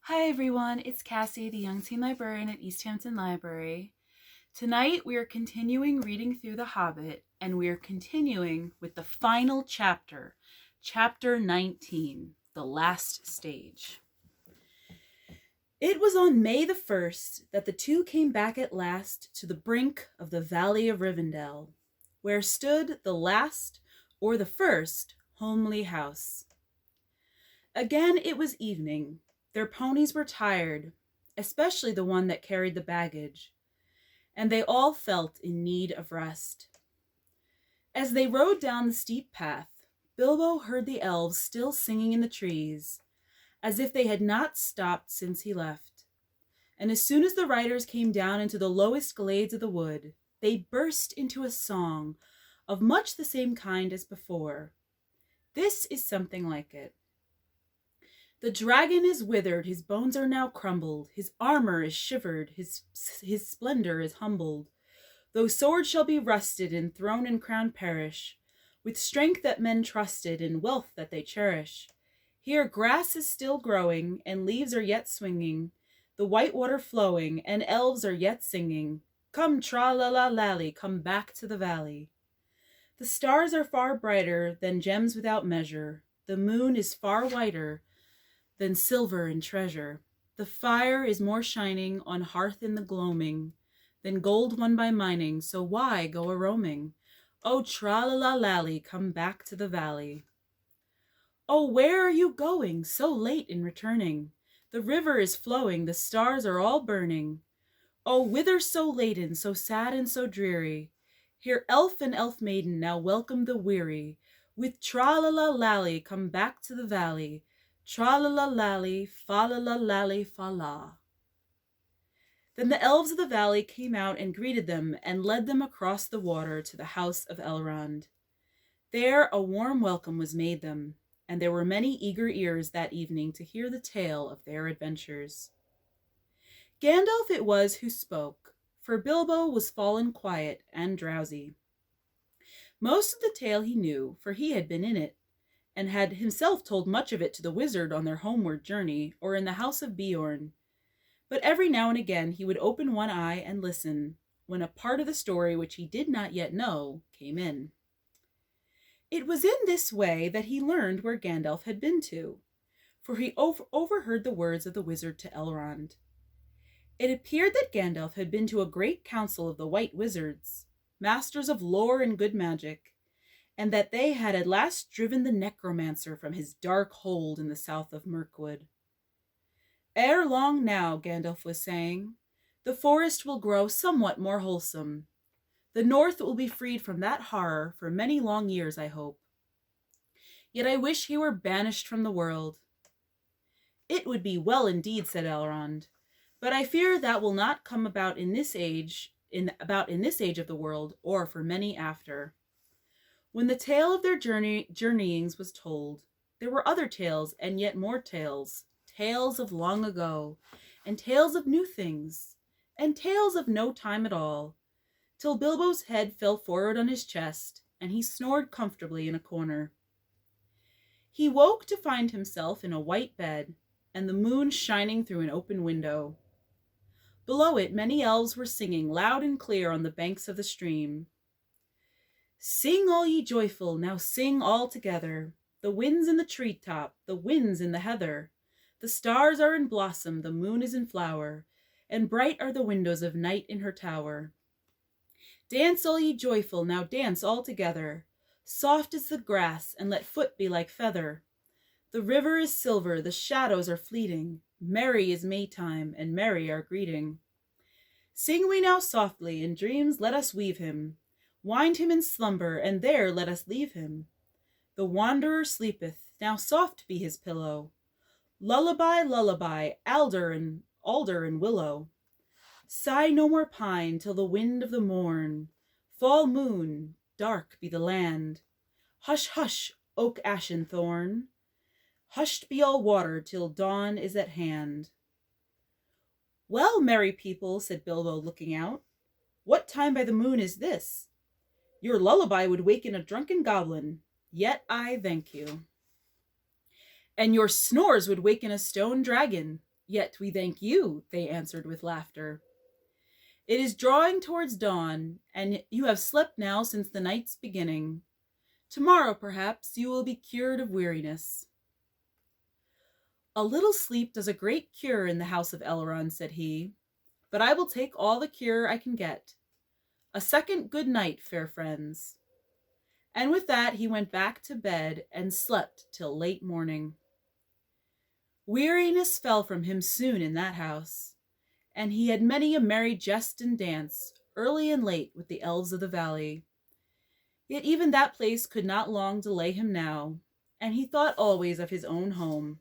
Hi everyone, it's Cassie, the Young Teen Librarian at East Hampton Library. Tonight we are continuing reading through The Hobbit, and we are continuing with the final chapter, Chapter 19, The Last Stage. It was on May the 1st that the two came back at last to the brink of the Valley of Rivendell, where stood the last, or the first, homely house. Again it was evening. Their ponies were tired, especially the one that carried the baggage, and they all felt in need of rest. As they rode down the steep path, Bilbo heard the elves still singing in the trees, as if they had not stopped since he left. And as soon as the riders came down into the lowest glades of the wood, they burst into a song of much the same kind as before. This is something like it. The dragon is withered, his bones are now crumbled, his armor is shivered, his splendor is humbled. Though sword shall be rusted, and throne and crown perish, with strength that men trusted, and wealth that they cherish. Here grass is still growing, and leaves are yet swinging, the white water flowing, and elves are yet singing. Come, tra-la-la-lally, come back to the valley. The stars are far brighter than gems without measure, the moon is far whiter than silver and treasure. The fire is more shining on hearth in the gloaming than gold won by mining, so why go a-roaming? Oh, tra-la-la-lally, come back to the valley. Oh, where are you going, so late in returning? The river is flowing, the stars are all burning. Oh, whither so laden, so sad and so dreary? Here elf and elf maiden now welcome the weary. With tra-la-la-lally, come back to the valley. Tra-la-la-lally, fa-la-la-lally, fa-la. Then the elves of the valley came out and greeted them and led them across the water to the house of Elrond. There a warm welcome was made them, and there were many eager ears that evening to hear the tale of their adventures. Gandalf it was who spoke, for Bilbo was fallen quiet and drowsy. Most of the tale he knew, for he had been in it, and had himself told much of it to the wizard on their homeward journey, or in the house of Beorn. But every now and again he would open one eye and listen, when a part of the story which he did not yet know came in. It was in this way that he learned where Gandalf had been to, for he overheard the words of the wizard to Elrond. It appeared that Gandalf had been to a great council of the White Wizards, masters of lore and good magic, and that they had at last driven the necromancer from his dark hold in the south of Mirkwood. Ere long now, Gandalf was saying, the forest will grow somewhat more wholesome. The north will be freed from that horror for many long years, I hope. Yet I wish he were banished from the world. It would be well indeed, said Elrond, but I fear that will not come about in this age of the world, or for many after. When the tale of their journeyings was told, there were other tales and yet more tales, tales of long ago, and tales of new things, and tales of no time at all, till Bilbo's head fell forward on his chest, and he snored comfortably in a corner. He woke to find himself in a white bed, and the moon shining through an open window. Below it many elves were singing loud and clear on the banks of the stream. Sing all ye joyful, now sing all together. The wind's in the treetop, the wind's in the heather. The stars are in blossom, the moon is in flower, and bright are the windows of night in her tower. Dance all ye joyful, now dance all together. Soft is the grass, and let foot be like feather. The river is silver, the shadows are fleeting. Merry is Maytime, and merry our greeting. Sing we now softly, in dreams let us weave him. Wind him in slumber, and there let us leave him. The wanderer sleepeth, now soft be his pillow. Lullaby, lullaby, alder and willow. Sigh no more pine till the wind of the morn. Fall moon, dark be the land. Hush, hush, oak, ash, and thorn. Hushed be all water till dawn is at hand. Well, merry people, said Bilbo, looking out, what time by the moon is this? Your lullaby would waken a drunken goblin, yet I thank you. And your snores would waken a stone dragon, "Yet we thank you," they answered with laughter. "It is drawing towards dawn, and you have slept now since the night's beginning. Tomorrow, perhaps, you will be cured of weariness." "A little sleep does a great cure in the house of Elrond," said he, "but I will take all the cure I can get. A second good night, fair friends." And with that he went back to bed and slept till late morning. Weariness fell from him soon in that house, and he had many a merry jest and dance, early and late, with the elves of the valley. Yet even that place could not long delay him now, and he thought always of his own home.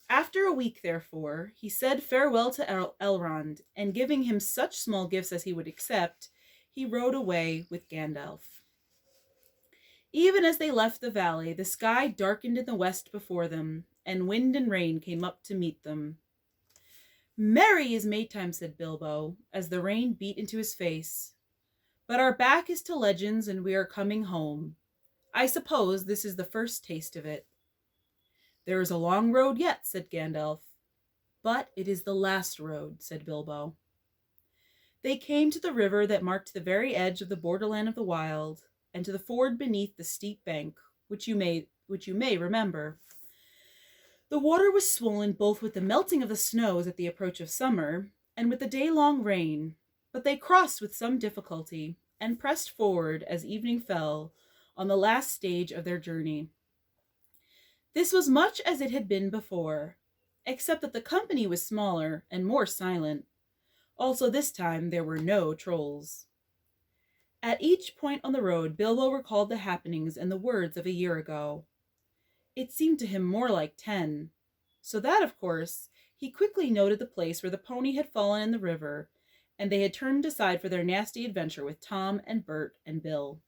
After a week, therefore, he said farewell to Elrond, and giving him such small gifts as he would accept, he rode away with Gandalf. Even as they left the valley, the sky darkened in the west before them, and wind and rain came up to meet them. "Merry is Maytime," said Bilbo, as the rain beat into his face. "But our back is to legends, and we are coming home. I suppose this is the first taste of it." "There is a long road yet," said Gandalf. "But it is the last road," said Bilbo. They came to the river that marked the very edge of the borderland of the wild, and to the ford beneath the steep bank, which you may remember. The water was swollen both with the melting of the snows at the approach of summer, and with the day-long rain, but they crossed with some difficulty, and pressed forward as evening fell on the last stage of their journey. This was much as it had been before, except that the company was smaller and more silent. Also this time there were no trolls. At each point on the road, Bilbo recalled the happenings and the words of a year ago. It seemed to him more like 10, so that, of course, he quickly noted the place where the pony had fallen in the river, and they had turned aside for their nasty adventure with Tom and Bert and Bill.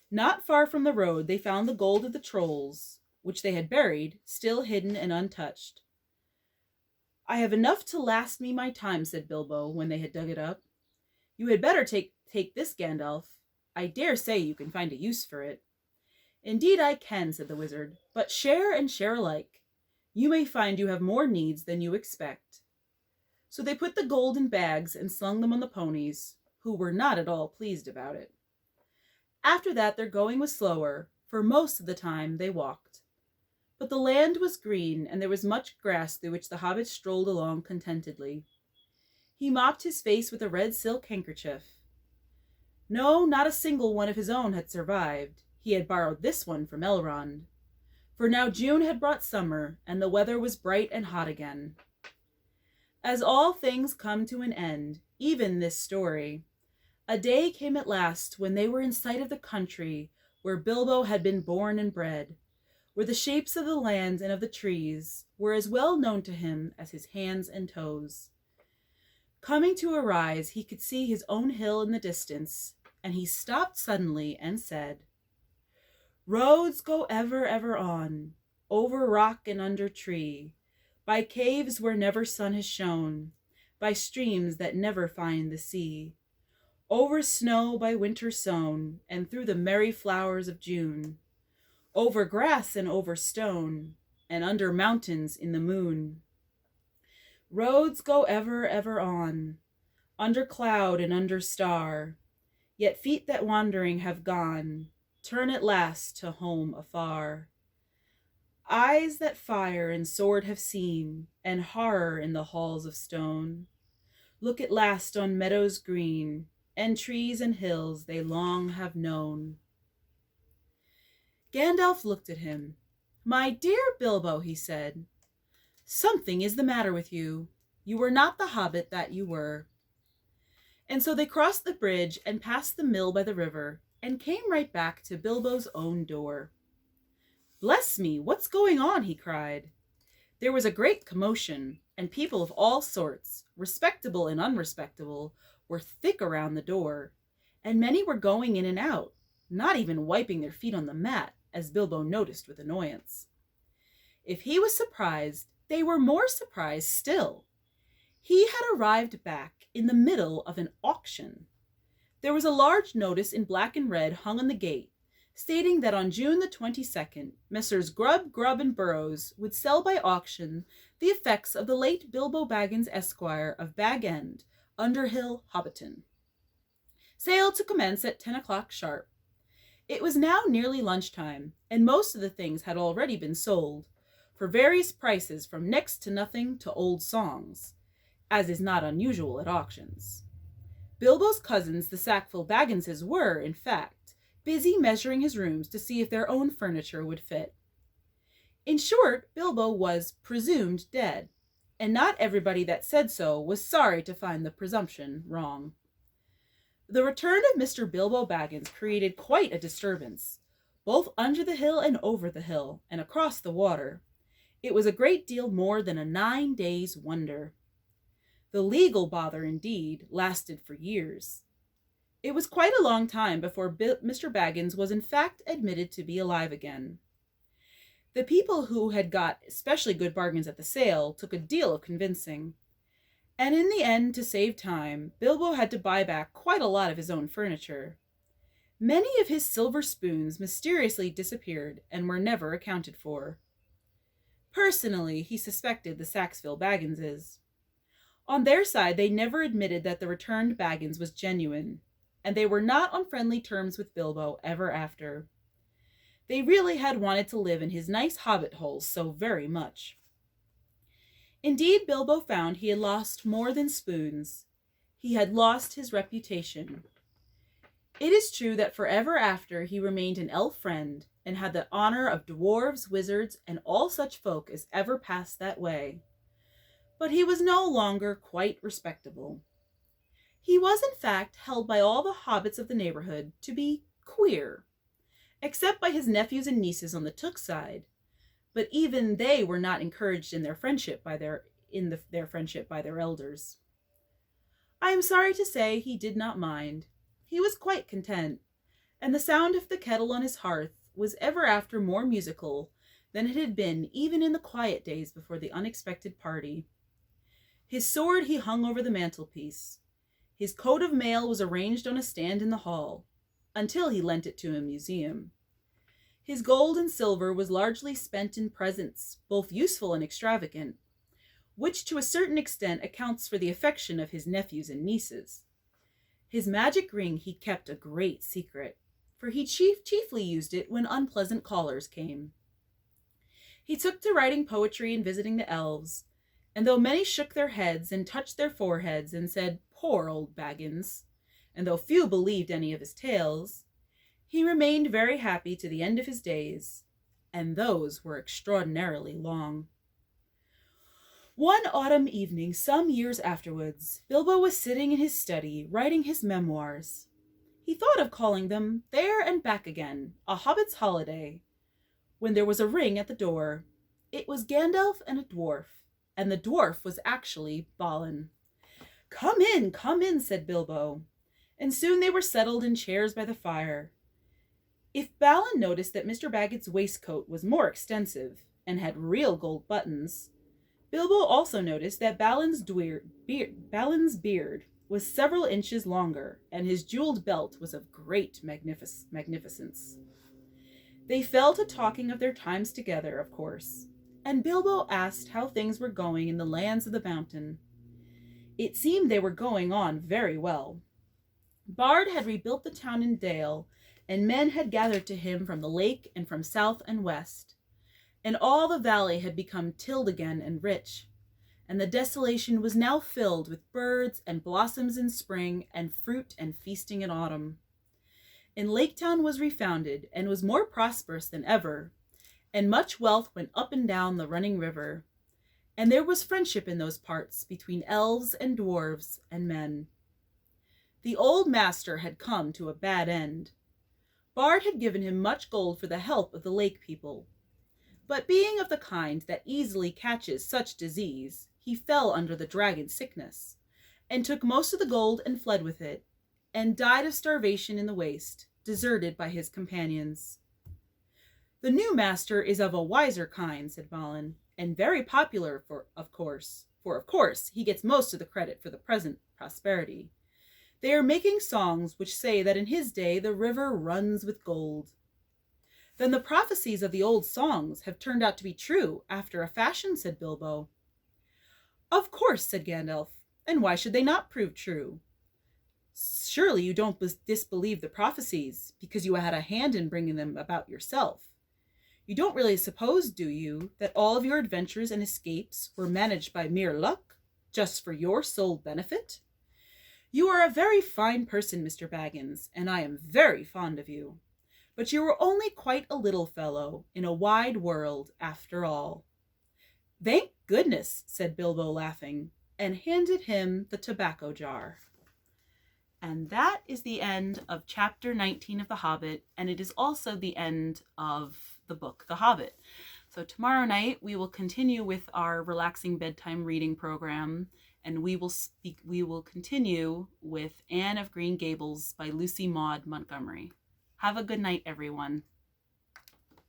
Not far from the road they found the gold of the trolls, which they had buried, still hidden and untouched. "I have enough to last me my time," said Bilbo, when they had dug it up. "You had better take this, Gandalf. I dare say you can find a use for it." "Indeed I can," said the wizard, "but share and share alike. You may find you have more needs than you expect." So they put the gold in bags and slung them on the ponies, who were not at all pleased about it. After that their going was slower, for most of the time they walked. But the land was green, and there was much grass through which the hobbit strolled along contentedly. He mopped his face with a red silk handkerchief. No, not a single one of his own had survived. He had borrowed this one from Elrond. For now June had brought summer, and the weather was bright and hot again. As all things come to an end, even this story, a day came at last when they were in sight of the country where Bilbo had been born and bred, where the shapes of the land and of the trees were as well known to him as his hands and toes. Coming to a rise, he could see his own hill in the distance, and he stopped suddenly and said, "Roads go ever, ever on, over rock and under tree, by caves where never sun has shone, by streams that never find the sea, over snow by winter sown, and through the merry flowers of June, over grass and over stone, and under mountains in the moon. Roads go ever, ever on, under cloud and under star, yet feet that wandering have gone, turn at last to home afar. Eyes that fire and sword have seen, and horror in the halls of stone, look at last on meadows green, and trees and hills they long have known." Gandalf looked at him. "My dear Bilbo," he said, "something is the matter with you. You are not the hobbit that you were." And so they crossed the bridge and passed the mill by the river, and came right back to Bilbo's own door. "Bless me, what's going on?" he cried. There was a great commotion, and people of all sorts, respectable and unrespectable, were thick around the door, and many were going in and out, not even wiping their feet on the mat, as Bilbo noticed with annoyance. If he was surprised, they were more surprised still. He had arrived back in the middle of an auction. There was a large notice in black and red hung on the gate, stating that on June the 22nd, Messrs. Grubb, Grubb, and Burrows would sell by auction the effects of the late Bilbo Baggins, Esquire, of Bag End, Underhill, Hobbiton. Sale to commence at 10 o'clock sharp. It was now nearly lunchtime, and most of the things had already been sold, for various prices from next to nothing to old songs, as is not unusual at auctions. Bilbo's cousins, the Sackville Bagginses, were, in fact, busy measuring his rooms to see if their own furniture would fit. In short, Bilbo was presumed dead, and not everybody that said so was sorry to find the presumption wrong. The return of Mr. Bilbo Baggins created quite a disturbance, both under the hill and over the hill, and across the water. It was a great deal more than a 9 days' wonder. The legal bother, indeed, lasted for years. It was quite a long time before Mr. Baggins was in fact admitted to be alive again. The people who had got especially good bargains at the sale took a deal of convincing, and in the end, to save time, Bilbo had to buy back quite a lot of his own furniture. Many of his silver spoons mysteriously disappeared and were never accounted for. Personally, he suspected the Sackville Bagginses. On their side, they never admitted that the returned Baggins was genuine, and they were not on friendly terms with Bilbo ever after. They really had wanted to live in his nice hobbit hole so very much. Indeed, Bilbo found he had lost more than spoons. He had lost his reputation. It is true that forever after he remained an elf friend, and had the honor of dwarves, wizards, and all such folk as ever passed that way. But he was no longer quite respectable. He was, in fact, held by all the hobbits of the neighborhood to be queer, except by his nephews and nieces on the Took side, but even they were not encouraged in their friendship by their elders. I am sorry to say he did not mind. He was quite content, and the sound of the kettle on his hearth was ever after more musical than it had been even in the quiet days before the unexpected party. His sword he hung over the mantelpiece. His coat of mail was arranged on a stand in the hall, until he lent it to a museum. His gold and silver was largely spent in presents, both useful and extravagant, which to a certain extent accounts for the affection of his nephews and nieces. His magic ring he kept a great secret, for he chiefly used it when unpleasant callers came. He took to writing poetry and visiting the elves, and though many shook their heads and touched their foreheads and said, "Poor old Baggins," and though few believed any of his tales, he remained very happy to the end of his days, and those were extraordinarily long. One autumn evening, some years afterwards, Bilbo was sitting in his study, writing his memoirs. He thought of calling them There and Back Again, A Hobbit's Holiday, when there was a ring at the door. It was Gandalf and a dwarf, and the dwarf was actually Balin. Come in," said Bilbo, and soon they were settled in chairs by the fire. If Balin noticed that Mr. Baggett's waistcoat was more extensive, and had real gold buttons, Bilbo also noticed that Balin's beard was several inches longer, and his jeweled belt was of great magnificence. They fell to talking of their times together, of course, and Bilbo asked how things were going in the lands of the mountain. It seemed they were going on very well. Bard had rebuilt the town and dale, and men had gathered to him from the lake and from south and west, and all the valley had become tilled again and rich, and the desolation was now filled with birds and blossoms in spring and fruit and feasting in autumn. And Laketown was refounded and was more prosperous than ever, and much wealth went up and down the running river, and there was friendship in those parts between elves and dwarves and men. The old master had come to a bad end. Bard had given him much gold for the help of the lake people, but being of the kind that easily catches such disease, he fell under the dragon sickness, and took most of the gold and fled with it, and died of starvation in the waste, deserted by his companions. The new master is of a wiser kind, said Balin, and very popular, for of course he gets most of the credit for the present prosperity. They are making songs which say that in his day the river runs with gold. Then the prophecies of the old songs have turned out to be true, after a fashion, said Bilbo. Of course, said Gandalf, and why should they not prove true? Surely you don't disbelieve the prophecies, because you had a hand in bringing them about yourself. You don't really suppose, do you, that all of your adventures and escapes were managed by mere luck, just for your sole benefit? You are a very fine person, Mr. Baggins, and I am very fond of you. But you are only quite a little fellow in a wide world, after all. Thank goodness, said Bilbo, laughing, and handed him the tobacco jar. And that is the end of chapter 19 of The Hobbit, and it is also the end of the book, The Hobbit. So tomorrow night we will continue with our Relaxing Bedtime Reading program, and we will continue with Anne of Green Gables by Lucy Maud Montgomery. Have a good night, everyone.